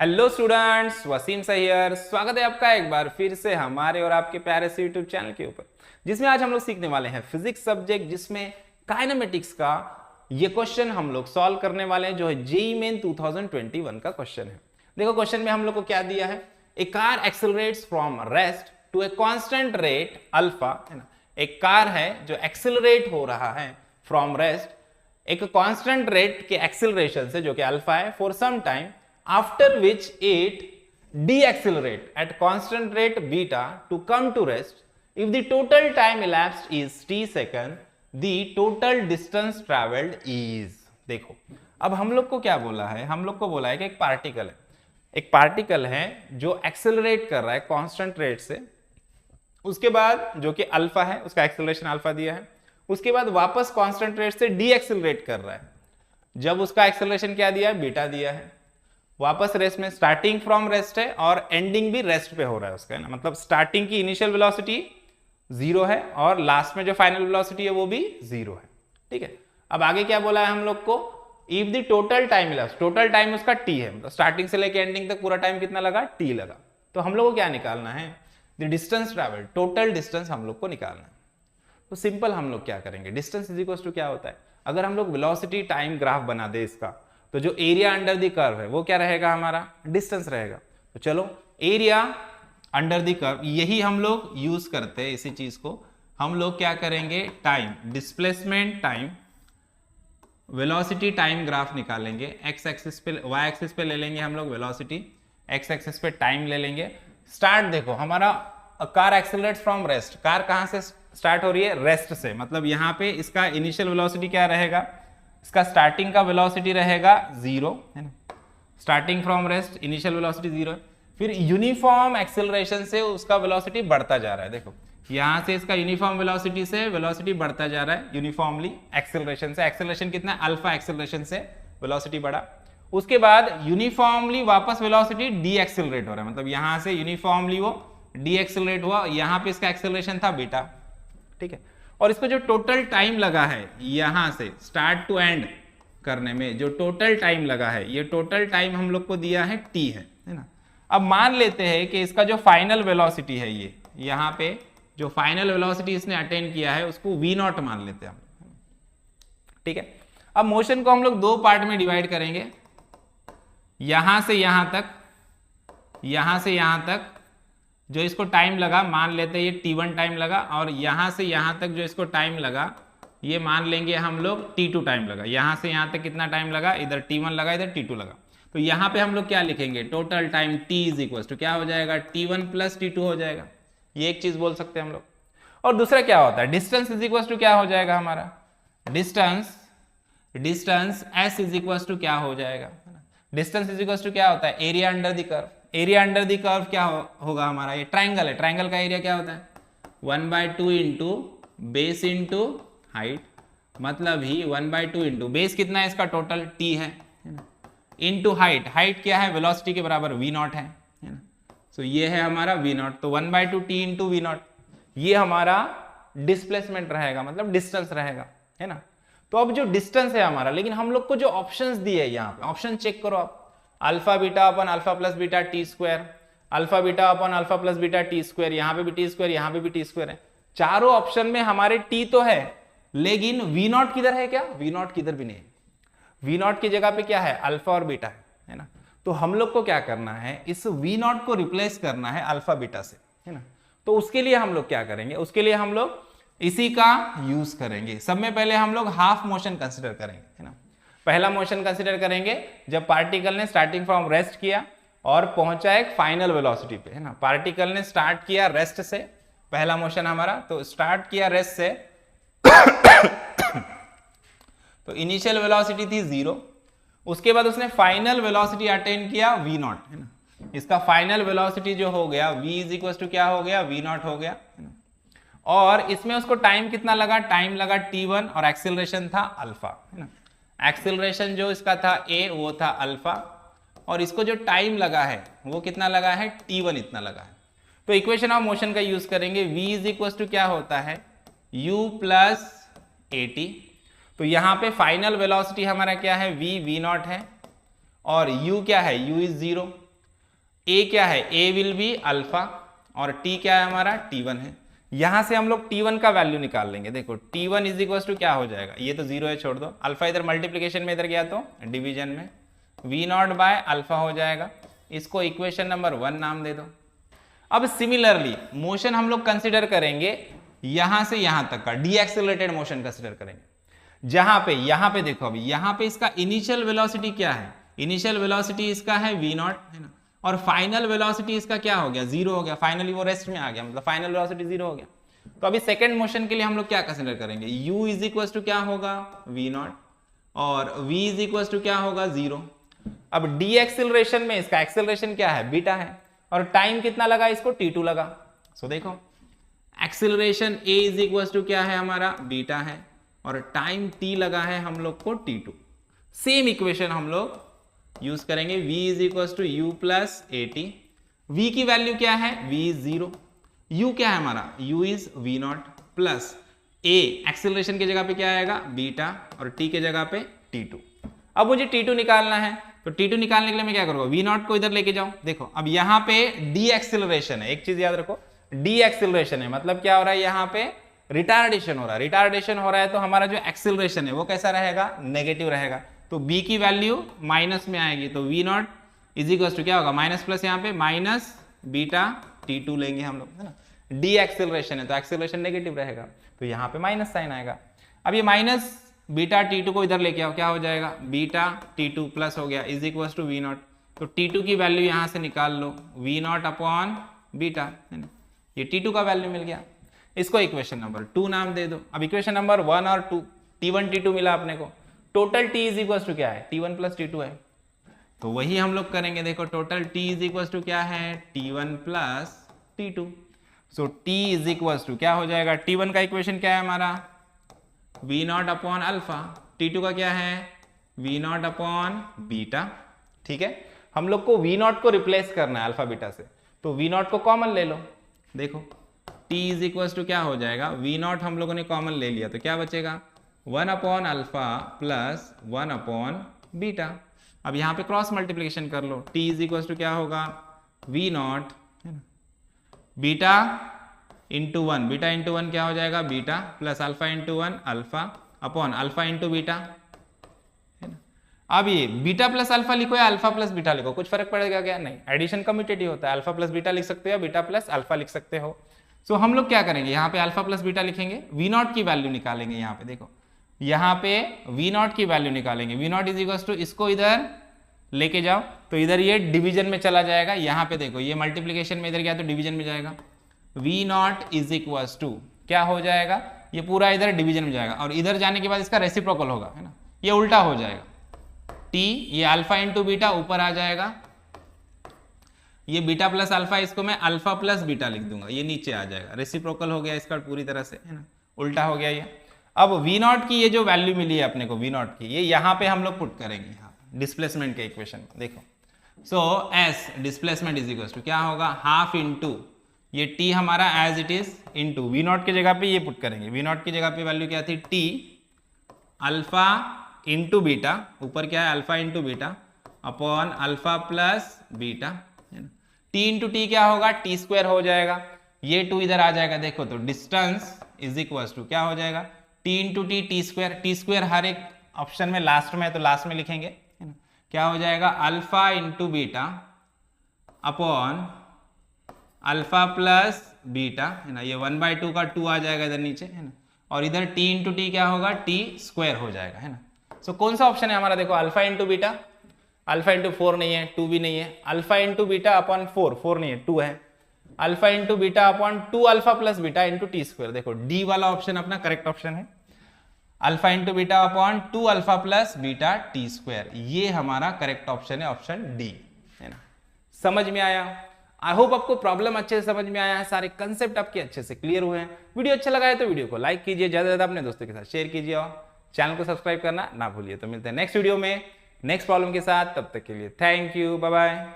Hello students, Wasim Saiyar स्वागत है आपका एक बार फिर से हमारे और आपके प्यारे से यूट्यूब चैनल के ऊपर, जिसमें आज हम लोग सीखने वाले हैं फिजिक्स सब्जेक्ट, जिसमें काइनेमेटिक्स का ये क्वेश्चन हम लोग सॉल्व करने वाले हैं, जो है जेईई मेन 2021 का क्वेश्चन है। देखो क्वेश्चन में हम लोग को क्या दिया है, a car accelerates from rest to a constant rate alpha, है ना। एक कार है जो एक्सेलरेट हो रहा है फ्रॉम रेस्ट एक कांस्टेंट रेट के एक्सेलरेशन से, जो कि अल्फा है, for some time after which it deaccelerate at constant rate beta to come to rest. If the total time elapsed is t second, the total distance traveled is। देखो अब हम लोग को क्या बोला है, हम लोग को बोला है कि एक पार्टिकल है जो एक्सेलरेट कर रहा है कांस्टेंट रेट से, उसके बाद जो कि अल्फा है, उसका एक्सेलरेशन अल्फा दिया है, उसके बाद वापस कांस्टेंट रेट से डी एक्सेलरेट कर रहा है, जब उसका एक्सेलरेशन क्या दिया है, बीटा दिया है, वापस रेस्ट में, स्टार्टिंग फ्रॉम रेस्ट है और एंडिंग भी रेस्ट पे हो रहा है उसका, है ना। मतलब स्टार्टिंग की इनिशियल वेलोसिटी 0 है और लास्ट में जो फाइनल वेलोसिटी है वो भी 0 है, ठीक है। अब आगे क्या बोला है हम लोग को, if the total time elapsed, total time उसका t है, मतलब स्टार्टिंग से लेके एंडिंग तक पूरा टाइम कितना लगा, t लगा। तो हम लोग को क्या निकालना है, the distance travel, total distance हम लोग को निकालना है। तो सिंपल हम लोग क्या करेंगे, डिस्टेंस इज इक्वल टू क्या होता है, अगर हम लोग वेलोसिटी टाइम ग्राफ बना दे इसका, तो जो एरिया अंडर द कर्व है वो क्या रहेगा, हमारा डिस्टेंस रहेगा। तो चलो एरिया अंडर द कर्व, यही हम लोग यूज करते हैं, इसी चीज को हम लोग क्या करेंगे, time displacement time velocity time graph निकालेंगे। एक्स एक्सिस पे, वाई एक्सिस पे ले लेंगे हम लोग वेलोसिटी, एक्स एक्सिस पे टाइम ले लेंगे। स्टार्ट देखो हमारा car accelerates from rest, car कहां से स्टार्ट हो रही है, रेस्ट से, मतलब यहां पे इसका इनिशियल वेलोसिटी क्या रहेगा, इसका स्टार्टिंग का वेलोसिटी रहेगा 0, है ना। Starting from rest initial velocity 0 है, फिर यूनिफॉर्म एक्सेलरेशन से उसका वेलोसिटी बढ़ता जा रहा है। देखो यहां से इसका यूनिफॉर्म वेलोसिटी से वेलोसिटी बढ़ता जा रहा है यूनिफॉर्मली एक्सेलरेशन से, एक्सेलरेशन कितना, अल्फा एक्सेलरेशन से वेलोसिटी बढ़ा। उसके बाद यूनिफॉर्मली वापस वेलोसिटी डी एक्सेलरेट हो रहा है, मतलब यहां से यूनिफॉर्मली वो डी एक्सेलरेट हुआ, यहां पे इसका एक्सेलरेशन था बीटा, ठीक है। और इसको जो टोटल टाइम लगा है यहां से स्टार्ट टू एंड करने में, जो टोटल टाइम लगा है, ये टोटल टाइम हम लोग को दिया है t है ना। अब मान लेते हैं कि इसका जो फाइनल वेलोसिटी है, ये यहां पे जो फाइनल वेलोसिटी इसने अटेन किया है उसको v0 मान लेते हैं हम, ठीक है। अब मोशन को हम लोग दो पार्ट में डिवाइड करेंगे, यहां से यहां तक, यहां से यहां तक जो इसको टाइम लगा मान लेते हैं ये t1 टाइम लगा, और यहां से यहां तक जो इसको टाइम लगा ये मान लेंगे हम लोग t2 टाइम लगा। यहां से यहां तक कितना टाइम लगा, इधर t1 लगा, इधर t2 लगा। तो यहां पे हम लोग क्या लिखेंगे, total time t is equal to क्या हो जाएगा, t1 प्लस t2 हो जाएगा, ये एक चीज बोल सकते हैं हम लोग। और दूसरा क्या होता है, डिस्टेंस इज इक्वल टू क्या हो जाएगा हमारा, distance s is equal to क्या हो जाएगा, डिस्टेंस इज इक्वल टू क्या होता है, area under the curve. Area under the curve क्या होगा हमारा, ये ट्राइंगल है, ट्राइंगल का एरिया क्या होता है, 1/2 इंटू बेस इंटू हाइट, मतलब ही 1/2 इंटू बेस कितना है इसका, टोटल t है ना, इंटू हाइट, हाइट क्या है, वेलोसिटी के बराबर v0 है ना। सो ये है हमारा v0, तो 1/2 t इंटू v0, ये हमारा डिस्प्लेसमेंट रहेगा, मतलब डिस्टेंस रहेगा, है ना। तो अब जो डिस्टेंस है हमारा, लेकिन हम लोग को जो ऑप्शंस दिए है यहाँ पे, ऑप्शन चेक करो आप, alpha beta upon alpha plus beta T square, alpha beta upon alpha plus beta T square, यहाँ पे भी टी स्क्वायर, यहाँ पे भी टी स्क्वायर है। चारों ऑप्शन में हमारे टी तो है, लेकिन v0 किधर है, क्या v0 किधर भी नहीं है, v0 की जगह पे क्या है, अल्फा और बीटा है ना। तो हम लोग को क्या करना है, इस v0 को रिप्लेस करना है अल्फा बीटा से, है ना। तो उसके लिए हम लोग क्या करेंगे, उसके लिए हम लोग इसी का यूज करेंगे। सब में पहले हम लोग हाफ मोशन कंसिडर करेंगे, है ना। पहला मोशन कंसिडर करेंगे जब पार्टिकल ने स्टार्टिंग फ्रॉम रेस्ट किया और पहुंचा एक फाइनल वेलोसिटी पे, है ना। पार्टिकल ने स्टार्ट किया रेस्ट से, पहला मोशन हमारा, तो स्टार्ट किया रेस्ट से तो इनिशियल वेलोसिटी थी 0, उसके बाद उसने फाइनल वेलोसिटी अटेन किया v0, है ना। इसका फाइनल वेलोसिटी जो हो गया v इज इक्वल टू क्या हो गया, v0 हो गया, है ना। और इसमें उसको टाइम कितना लगा, टाइम लगा t1 और एक्सेलरेशन था अल्फा, है ना। एक्सेलरेशन जो इसका था a वो था अल्फा, और इसको जो टाइम लगा है वो कितना लगा है, t1 इतना लगा है। तो इक्वेशन ऑफ मोशन का यूज करेंगे, v इज इक्वल टू क्या होता है, u प्लस at। तो यहाँ पे फाइनल वेलोसिटी हमारा क्या है, v v0 है, और u क्या है, u इज 0, ए क्या है, ए विल बी अल्फा और टी क्या है हमारा, T1 है। यहां से हम लोग T1 का वैल्यू निकाल लेंगे। देखो T1 इज इक्वल टू क्या हो जाएगा, ये तो 0 है छोड़ दो, अल्फा इधर मल्टीप्लीकेशन में इधर गया तो डिवीजन में V नॉट बाय अल्फा हो जाएगा। इसको इक्वेशन नंबर 1 नाम दे दो। अब सिमिलरली मोशन हम लोग कंसिडर करेंगे यहां से यहां तक का, डी एक्सेलरेटेड मोशन कंसिडर करेंगे। जहां पे यहां पे देखो अभी यहां पे इसका इनिशियल वेलोसिटी क्या है, इनिशियल वेलोसिटी इसका है V नॉट है ना, और फाइनल वेलोसिटी इसका क्या हो गया, 0 हो गया। फाइनली वो रेस्ट में आ गया, मतलब फाइनल वेलोसिटी 0 हो गया। तो अभी सेकंड मोशन के लिए हम लोग क्या कंसीडर करेंगे, u इज इक्वल टू क्या होगा, v नॉट, और v इज इक्वल टू क्या होगा, 0। अब डी एक्सेलरेशन में इसका एक्सेलरेशन क्या है, बीटा है, और टाइम कितना लगा इसको, t2 लगा। सो देखो acceleration a is equal to क्या है हमारा, बीटा है, और टाइम t लगा है हम लोग को t2। सेम इक्वेशन हम लोग यूज करेंगे, v is equal to u plus a t. v की वैल्यू क्या है, v इज 0, u क्या है हमारा, u is v not plus a acceleration की जगह पे क्या आएगा, बीटा, और t के जगह पे t2। अब मुझे t2 निकालना है, तो t2 निकालने के लिए मैं क्या करूंगा, v नॉट को इधर लेके जाऊं। देखो अब यहाँ पे डी एक्सेलरेशन है, एक चीज याद रखो, डी एक्सेलरेशन है मतलब क्या हो रहा है, यहाँ पे रिटार्डेशन हो रहा है। रिटार्डेशन हो रहा है तो हमारा जो एक्सेलरेशन है वो कैसा रहेगा, नेगेटिव रहेगा। तो b की वैल्यू माइनस में आएगी, तो v naught is equal to क्या होगा, माइनस प्लस यहाँ पे माइनस बीटा t2 लेंगे हम लोग, है ना। डी एक्सेलरेशन है तो एक्सेलरेशन नेगेटिव रहेगा, तो यहाँ पे माइनस साइन आएगा। अब ये माइनस बीटा t2 को इधर लेके आओ, क्या हो जाएगा, बीटा t2 प्लस हो गया is equal to v naught. तो t2 की वैल्यू यहाँ से निकाल लो, v नॉट अपॉन बीटा, है ना, ये t2 का वैल्यू मिल गया। इसको इक्वेशन नंबर 2 नाम दे दो। अब इक्वेशन नंबर 1 और 2, t1 t2 मिला अपने को, total t is equal to क्या है, t1 प्लस t2 है, तो वही हम लोग करेंगे। देखो total t is equal to क्या है, t1 plus t2। So t is equal to क्या हो जाएगा, t1 का इक्वेशन क्या है हमारा, v naught upon alpha, t2 का क्या है, v नॉट अपॉन बीटा। ठीक है, हम लोग को v नॉट को रिप्लेस करना है अल्फा बीटा से, तो v नॉट को कॉमन ले लो। देखो t इज इक्वल टू क्या हो जाएगा, v नॉट हम लोगों ने कॉमन ले लिया तो क्या बचेगा, 1 upon alpha plus 1 upon beta. अब यहाँ पे क्रॉस मल्टीप्लिकेशन कर लो, t इज इक्वल टू क्या होगा, v not beta into 1, beta into 1 क्या हो जाएगा, beta plus alpha into 1 alpha upon alpha into beta, है ना। अब ये बीटा प्लस अल्फा लिखो या अल्फा प्लस बीटा लिखो, कुछ फर्क पड़ेगा क्या, नहीं, एडिशन कम्यूटेटिव होता है, अल्फा प्लस बीटा लिख सकते हो, बीटा प्लस अल्फा लिख सकते हो। सो हम लोग क्या करेंगे, यहाँ पे अल्फा प्लस बीटा लिखेंगे, v नॉट की वैल्यू निकालेंगे। यहाँ पे देखो, यहाँ पे v नॉट की वैल्यू निकालेंगे, v naught is equal to, इसको इधर लेके जाओ तो इधर ये डिवीजन में चला जाएगा। यहाँ पे देखो ये मल्टीप्लीकेशन में इधर गया तो डिवीजन में जाएगा, v naught is equal to क्या हो जाएगा, ये पूरा इधर डिवीजन में जाएगा, और इधर जाने के बाद इसका रेसिप्रोकल होगा, है ना, ये उल्टा हो जाएगा। t ये अल्फा इंटू बीटा ऊपर आ जाएगा, ये बीटा प्लस अल्फा, इसको मैं अल्फा प्लस बीटा लिख दूंगा, ये नीचे आ जाएगा, रेसिप्रोकल हो गया इसका पूरी तरह से, है ना, उल्टा हो गया ये। अब v नॉट की ये जो वैल्यू मिली है अपने को, v नॉट की, ये यहाँ पे हम लोग पुट करेंगे, यहाँ डिस्प्लेसमेंट के इक्वेशन में देखो। So s displacement is equal to क्या होगा, हाफ इंटू ये t हमारा as it is into v naught की जगह पे ये पुट करेंगे, v नॉट की जगह पे वैल्यू क्या थी, t अल्फा इंटू बीटा, ऊपर क्या है alpha into beta upon alpha plus beta, है ना। t इंटू टी क्या होगा, t स्क्वायर हो जाएगा, ये 2 इधर आ जाएगा। देखो तो डिस्टेंस इज इक्वल टू क्या हो जाएगा, t into T, T square हर एक ऑप्शन में लास्ट में है तो लास्ट में लिखेंगे, है ना, क्या हो जाएगा, alpha into beta upon alpha plus beta, है ना, ये 1/2 का 2 आ जाएगा इधर नीचे, है ना, और इधर t इंटू टी क्या होगा, t स्क्वायर हो जाएगा, है ना। सो कौन सा ऑप्शन है हमारा, देखो alpha into beta, alpha into 4 नहीं है, 2 भी नहीं है, अल्फा इंटू बीटा अपॉन 4 नहीं है, 2 है, alpha into beta upon 2 alpha plus beta into T square. देखो डी वाला ऑप्शन अपना करेक्ट ऑप्शन है, alpha into beta upon 2 alpha plus beta T square, ये हमारा करेक्ट ऑप्शन है, ऑप्शन डी, है ना। समझ में आया, आई होप आपको प्रॉब्लम अच्छे से समझ में आया है, सारे कंसेप्ट आपके अच्छे से क्लियर हुए हैं। वीडियो अच्छा लगा है तो वीडियो को लाइक कीजिए, ज्यादा से ज्यादा अपने दोस्तों के साथ शेयर कीजिए, और चैनल को सब्सक्राइब करना ना भूलिए। तो मिलते हैं नेक्स्ट वीडियो में नेक्स्ट प्रॉब्लम के साथ, तब तक के लिए थैंक यू, बाय बाय।